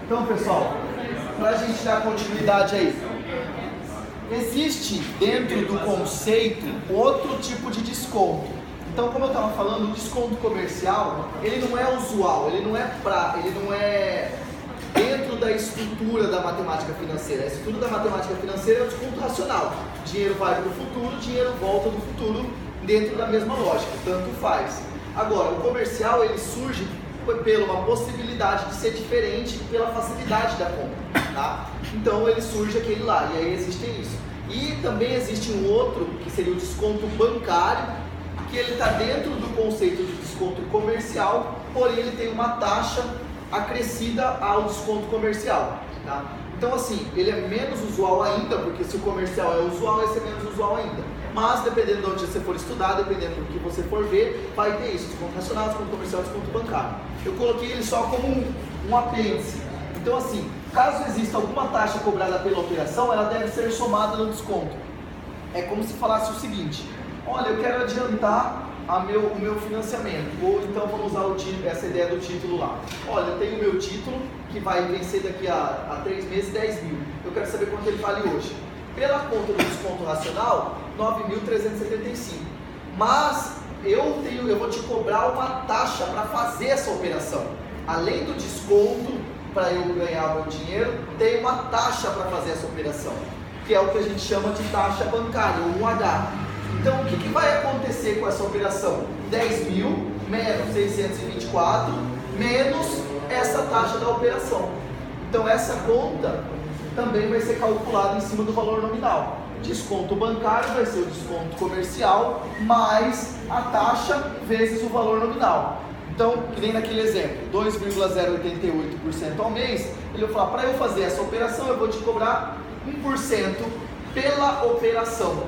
Então, pessoal, para a gente dar continuidade aí, existe dentro do conceito outro tipo de desconto. Então, como eu estava falando, o desconto comercial, ele não é usual, ele não é dentro da estrutura da matemática financeira. A estrutura da matemática financeira é o desconto racional. Dinheiro vai para o futuro, dinheiro volta do futuro dentro da mesma lógica, tanto faz. Agora, o comercial, ele surge pela uma possibilidade de ser diferente pela facilidade da compra, tá? Então, ele surge aquele lá, e aí existe isso. E também existe um outro, que seria o desconto bancário, que ele está dentro do conceito de desconto comercial, porém ele tem uma taxa acrescida ao desconto comercial, tá? Então assim, ele é menos usual ainda, porque se o comercial é usual, vai ser menos usual ainda. Mas dependendo de onde você for estudar, dependendo do que você for ver, vai ter isso, desconto racional, desconto comercial, desconto bancário. Eu coloquei ele só como um apêndice. Então assim, caso exista alguma taxa cobrada pela operação, ela deve ser somada no desconto. É como se falasse o seguinte: olha, eu quero adiantar o meu financiamento, ou então vamos usar essa ideia do título lá. Olha, eu tenho o meu título que vai vencer daqui a 3 meses 10 mil. Eu quero saber quanto ele vale hoje. Pela conta do desconto racional, 9.375. Mas eu vou te cobrar uma taxa para fazer essa operação. Além do desconto, para eu ganhar meu dinheiro, tem uma taxa para fazer essa operação, que é o que a gente chama de taxa bancária, ou 1H. Então, o que vai acontecer com essa operação? 10 mil menos 624 menos essa taxa da operação. Então, essa conta também vai ser calculada em cima do valor nominal. Desconto bancário vai ser o desconto comercial mais a taxa vezes o valor nominal. Então, que nem naquele exemplo, 2,088% ao mês, ele vai falar, para eu fazer essa operação, eu vou te cobrar 1% pela operação.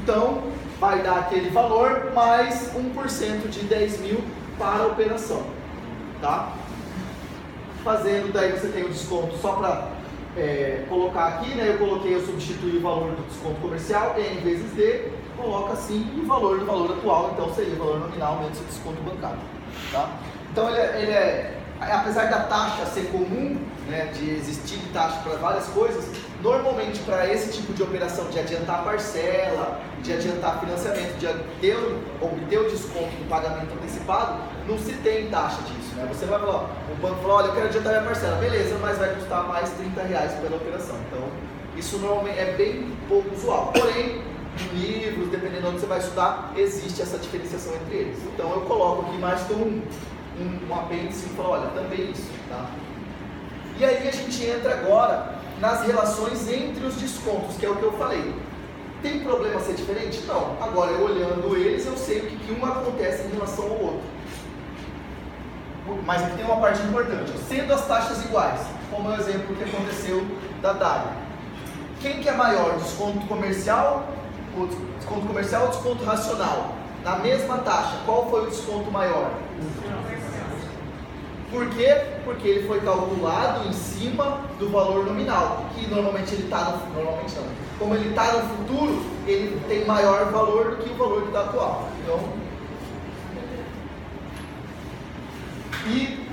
Então, vai dar aquele valor mais 1% de 10 mil para a operação, tá? Fazendo, daí você tem o desconto só para colocar aqui, né? Eu substituí o valor do desconto comercial, N vezes D, coloca assim, e o valor do valor atual, então seria o valor nominal menos o desconto bancário, tá? Então, apesar da taxa ser comum, né, de existir taxa para várias coisas, normalmente para esse tipo de operação de adiantar parcela, de adiantar financiamento, de obter o desconto do pagamento antecipado, não se tem taxa disso, né? Você vai falar, o banco fala, olha, eu quero adiantar minha parcela, beleza, mas vai custar mais R$30 pela operação. Então, isso normalmente é bem pouco usual. Porém, em livros, dependendo de onde você vai estudar, existe essa diferenciação entre eles. Então, eu coloco aqui mais como um apêndice e falo, olha, também isso, tá? E aí a gente entra agora nas relações entre os descontos, que é o que eu falei. Tem problema ser diferente? Não. Agora, eu olhando eles, eu sei o que um acontece em relação ao outro. Mas aqui tem uma parte importante. Sendo as taxas iguais, como é o exemplo que aconteceu da Dália. Quem que é maior? Desconto comercial ou desconto racional? Na mesma taxa, qual foi o desconto maior? Por quê? Porque ele foi calculado em cima do valor nominal, que normalmente ele está no... Normalmente não. Como ele está no futuro, ele tem maior valor do que o valor que está atual. Então, e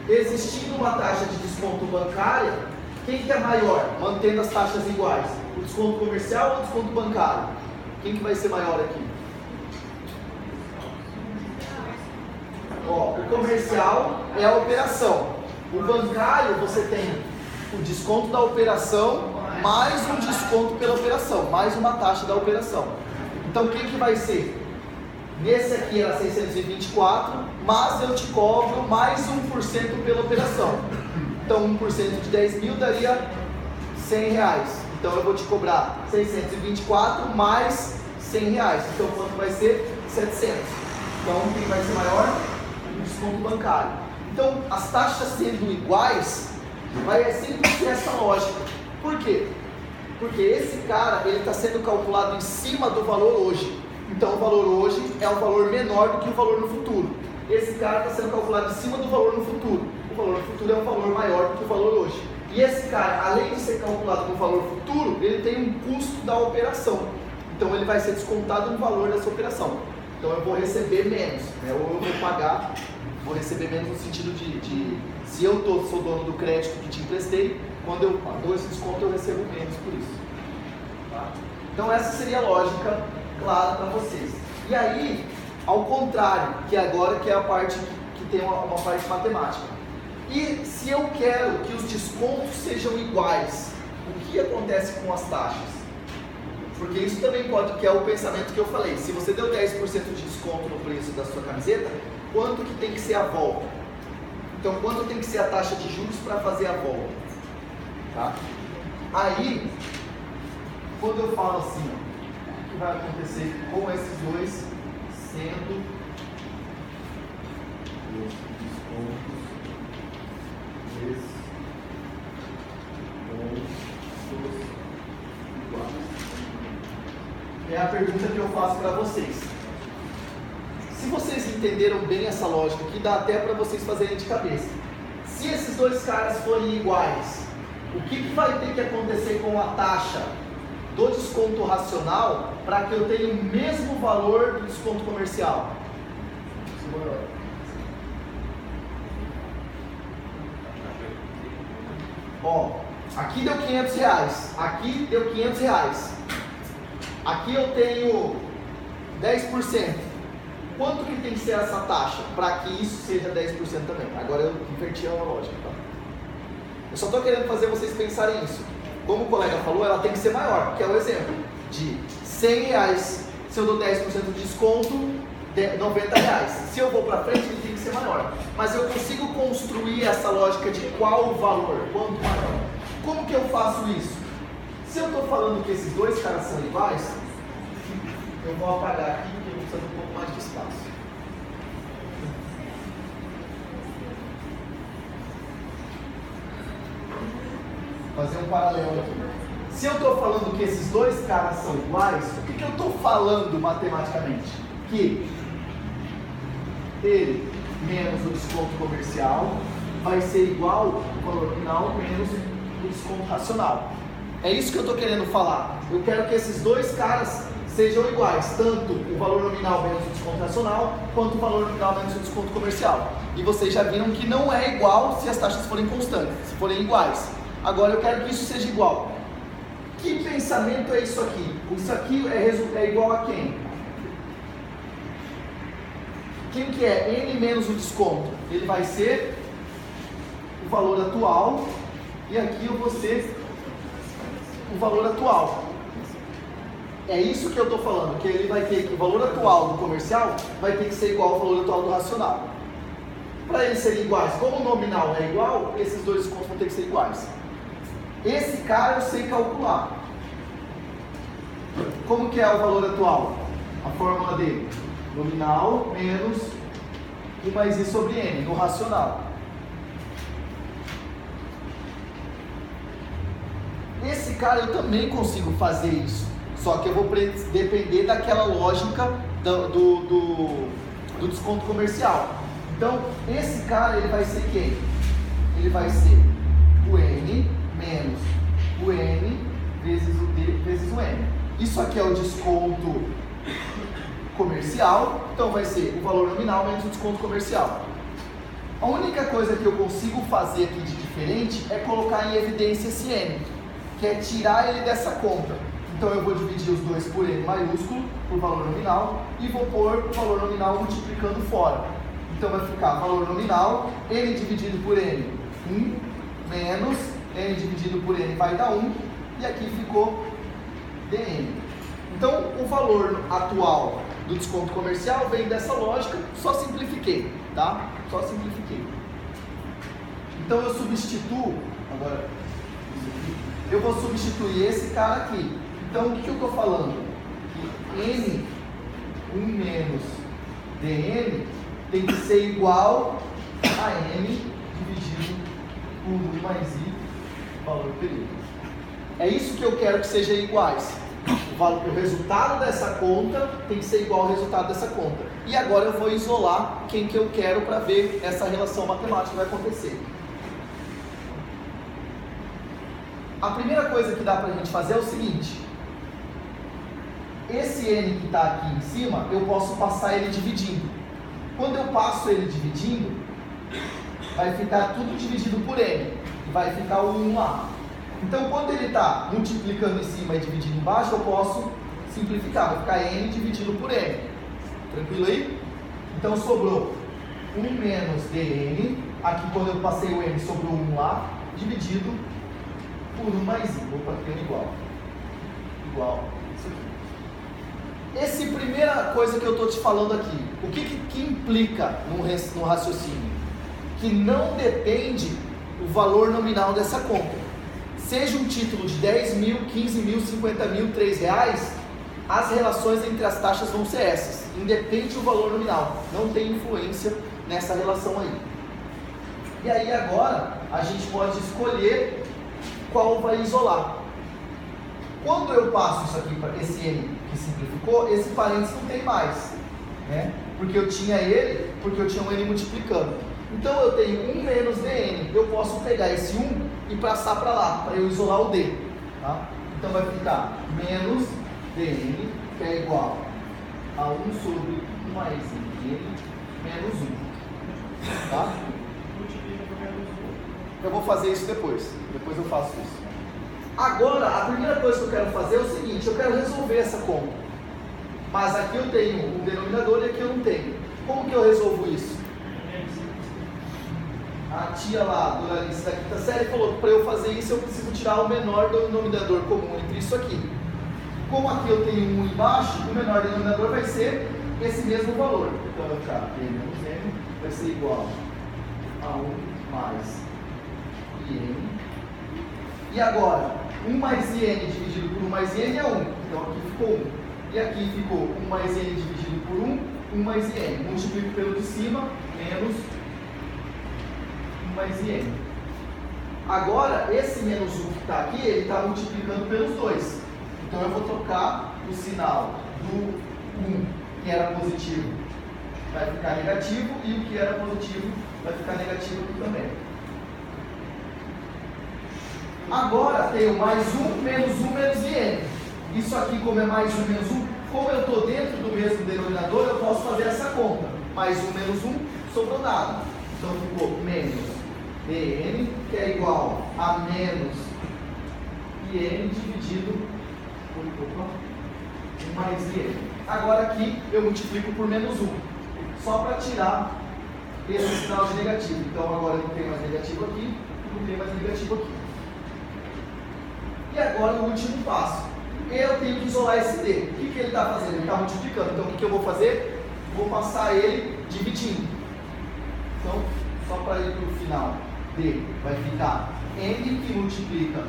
existindo uma taxa de desconto bancária, quem que é maior, mantendo as taxas iguais? O desconto comercial ou o desconto bancário? Quem que vai ser maior aqui? Ó, o comercial é a operação. O bancário, você tem o desconto da operação mais um desconto pela operação, mais uma taxa da operação. Então, quem que vai ser? Nesse aqui era 624, mas eu te cobro mais 1% pela operação. Então, 1% de 10 mil daria R$100. Então, eu vou te cobrar 624 mais R$100. Então, quanto vai ser? 700. Então, quem vai ser maior? Desconto bancário. Então, as taxas sendo iguais, vai sempre ser essa lógica. Por quê? Porque esse cara, ele está sendo calculado em cima do valor hoje. Então, o valor hoje é um valor menor do que o valor no futuro. Esse cara está sendo calculado em cima do valor no futuro. O valor no futuro é um valor maior do que o valor hoje. E esse cara, além de ser calculado no valor futuro, ele tem um custo da operação. Então, ele vai ser descontado no valor dessa operação. Então, eu vou receber menos, né? Ou eu vou pagar Vou receber menos no sentido de se eu sou dono do crédito que te emprestei, quando eu dou esse desconto eu recebo menos por isso. Tá? Então essa seria a lógica clara para vocês. E aí, ao contrário, que agora que é a parte que tem uma parte matemática. E se eu quero que os descontos sejam iguais, o que acontece com as taxas? Porque isso também pode, que é o pensamento que eu falei. Se você deu 10% de desconto no preço da sua camiseta, quanto que tem que ser a volta? Então, quanto tem que ser a taxa de juros para fazer a volta? Tá? Aí, quando eu falo assim, ó, o que vai acontecer com esses dois sendo os descontos iguais? É a pergunta que eu faço para vocês. Se vocês entenderam bem essa lógica aqui, dá até para vocês fazerem de cabeça. Se esses dois caras forem iguais, o que vai ter que acontecer com a taxa do desconto racional para que eu tenha o mesmo valor do desconto comercial? Ó, aqui deu R$500, aqui deu R$500. Aqui eu tenho 10%. Quanto que tem que ser essa taxa para que isso seja 10% também? Agora eu inverti a lógica, tá? Eu só estou querendo fazer vocês pensarem isso. Como o colega falou, ela tem que ser maior, que é o exemplo de R$100, se eu dou 10% de desconto, R$90. Se eu vou para frente, ele tem que ser maior. Mas eu consigo construir essa lógica de qual o valor, quanto maior. Como que eu faço isso? Se eu estou falando que esses dois caras são iguais, eu vou apagar aqui porque eu vou precisar de um pouco mais de espaço. Fazer um paralelo aqui. Se eu estou falando que esses dois caras são iguais, o que eu estou falando matematicamente? Que ele menos o desconto comercial vai ser igual ao valor nominal menos o desconto racional. É isso que eu estou querendo falar. Eu quero que esses dois caras sejam iguais, tanto o valor nominal menos o desconto racional, quanto o valor nominal menos o desconto comercial. E vocês já viram que não é igual se as taxas forem constantes, se forem iguais. Agora eu quero que isso seja igual. Que pensamento é isso aqui? Isso aqui é igual a quem? Quem que é N menos o desconto? Ele vai ser o valor atual, e aqui eu vou ser o valor atual. É isso que eu estou falando, que ele vai ter que o valor atual do comercial vai ter que ser igual ao valor atual do racional. Para eles serem iguais, como o nominal é igual, esses dois descontos vão ter que ser iguais. Esse cara eu sei calcular. Como que é o valor atual? A fórmula dele: nominal menos 1 mais I sobre N, no racional. Esse cara eu também consigo fazer isso, só que eu vou depender daquela lógica do desconto comercial. Então, esse cara ele vai ser quem? Ele vai ser o N menos o N vezes o D vezes o N. Isso aqui é o desconto comercial, então vai ser o valor nominal menos o desconto comercial. A única coisa que eu consigo fazer aqui de diferente é colocar em evidência esse N, que é tirar ele dessa conta. Então eu vou dividir os dois por N maiúsculo, por valor nominal, e vou pôr o valor nominal multiplicando fora. Então vai ficar valor nominal, N dividido por N, 1, menos N dividido por N vai dar 1, e aqui ficou DN. Então o valor atual do desconto comercial vem dessa lógica, só simplifiquei, tá? Só simplifiquei. Então eu substituo, agora, eu vou substituir esse cara aqui. Então o que eu estou falando? Que N, 1 menos DN, tem que ser igual a N dividido por 1 mais I, valor período. É isso que eu quero que sejam iguais. O resultado dessa conta tem que ser igual ao resultado dessa conta. E agora eu vou isolar quem que eu quero para ver essa relação matemática que vai acontecer. A primeira coisa que dá para a gente fazer é o seguinte: esse N que está aqui em cima, eu posso passar ele dividindo. Quando eu passo ele dividindo, vai ficar tudo dividido por N. Vai ficar o 1 lá. Então, quando ele está multiplicando em cima e dividindo embaixo, eu posso simplificar. Vai ficar N dividido por N. Tranquilo aí? Então, sobrou 1 menos dN. Aqui, quando eu passei o N, sobrou 1 lá. Dividido por 1 mais I. Opa, tem um igual. Igual. Isso aqui. Essa primeira coisa que eu estou te falando aqui. O que implica no raciocínio? Que não depende o valor nominal dessa conta. Seja um título de 10 mil, 15 mil, 50 mil, R$3, as relações entre as taxas vão ser essas. Independe do valor nominal. Não tem influência nessa relação aí. E aí agora a gente pode escolher qual vai isolar. Quando eu passo isso aqui para esse N que simplificou, esse parênteses não tem mais, né? Porque eu tinha ele, porque eu tinha um N multiplicando. Então eu tenho 1 menos dN. Eu posso pegar esse 1 e passar para lá, para eu isolar o D. Tá? Então vai ficar menos dN, que é igual a 1 sobre 1 mais N menos 1. Tá? Eu vou fazer isso depois. Depois eu faço isso. Agora, a primeira coisa que eu quero fazer é o seguinte: eu quero resolver essa conta. Mas aqui eu tenho um denominador e aqui eu não tenho. Como que eu resolvo isso? A tia lá, do Alice da quinta série, falou que para eu fazer isso eu preciso tirar o menor denominador comum entre isso aqui. Como aqui eu tenho 1 embaixo, o menor denominador vai ser esse mesmo valor. Então vai ficar P menos N vai ser igual a 1 mais IN. E agora, 1 mais IN dividido por 1 mais IN é 1. Então aqui ficou 1. E aqui ficou 1 mais IN dividido por 1, 1 mais IN. Multiplico pelo de cima, menos 1 mais IN. Agora, esse menos 1 que está aqui, ele está multiplicando pelos 2. Então eu vou trocar o sinal do 1, que era positivo, vai ficar negativo, e o que era positivo vai ficar negativo aqui também. Agora tenho mais 1 menos IN. Isso aqui, como é mais 1 menos 1, como eu estou dentro do mesmo denominador, eu posso fazer essa conta. Mais 1 menos 1, sobrou nada. Então ficou menos dN, que é igual a menos IN dividido por 1 mais IN. Agora aqui eu multiplico por menos 1, só para tirar esse sinal de negativo. Então agora não tem mais negativo aqui, não tem mais negativo aqui. E agora o último passo. Eu tenho que isolar esse D. O que ele está fazendo? Ele está multiplicando. Então o que eu vou fazer? Vou passar ele dividindo. Então, só para ir para o final, D vai ficar N que multiplica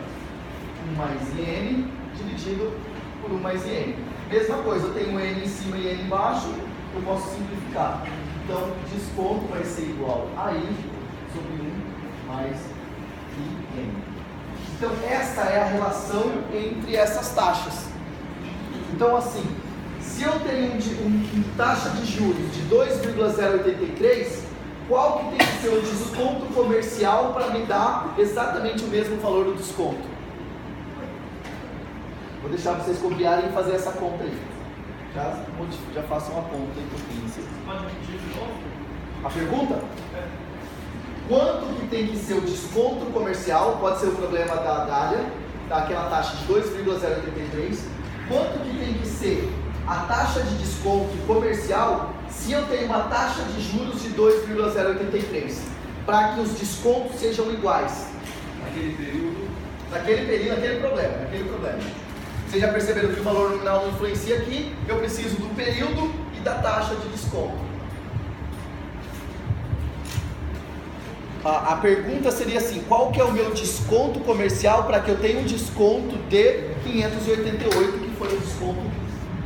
1 mais IN dividido por 1 mais IN. Mesma coisa, eu tenho N em cima e N embaixo, eu posso simplificar. Então, desconto vai ser igual a I sobre 1 mais IN. Então, essa é a relação entre essas taxas. Então, assim, se eu tenho taxa de juros de 2,083, qual que tem que ser o desconto comercial para me dar exatamente o mesmo valor do desconto? Vou deixar vocês copiarem e fazer essa conta aí. Já façam uma conta aí para o 15. Pode repetir de novo? A pergunta? Quanto que tem que ser o desconto comercial? Pode ser o problema da Dália, daquela taxa de 2,083. Quanto que tem que ser a taxa de desconto comercial se eu tenho uma taxa de juros de 2,083? Para que os descontos sejam iguais. Naquele período. Naquele problema. Vocês já perceberam que o valor nominal não influencia aqui? Eu preciso do período e da taxa de desconto. A pergunta seria assim: qual que é o meu desconto comercial para que eu tenha um desconto de 588, que foi o desconto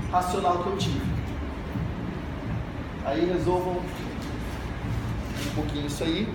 racional que eu tive? Aí resolvam um pouquinho isso aí.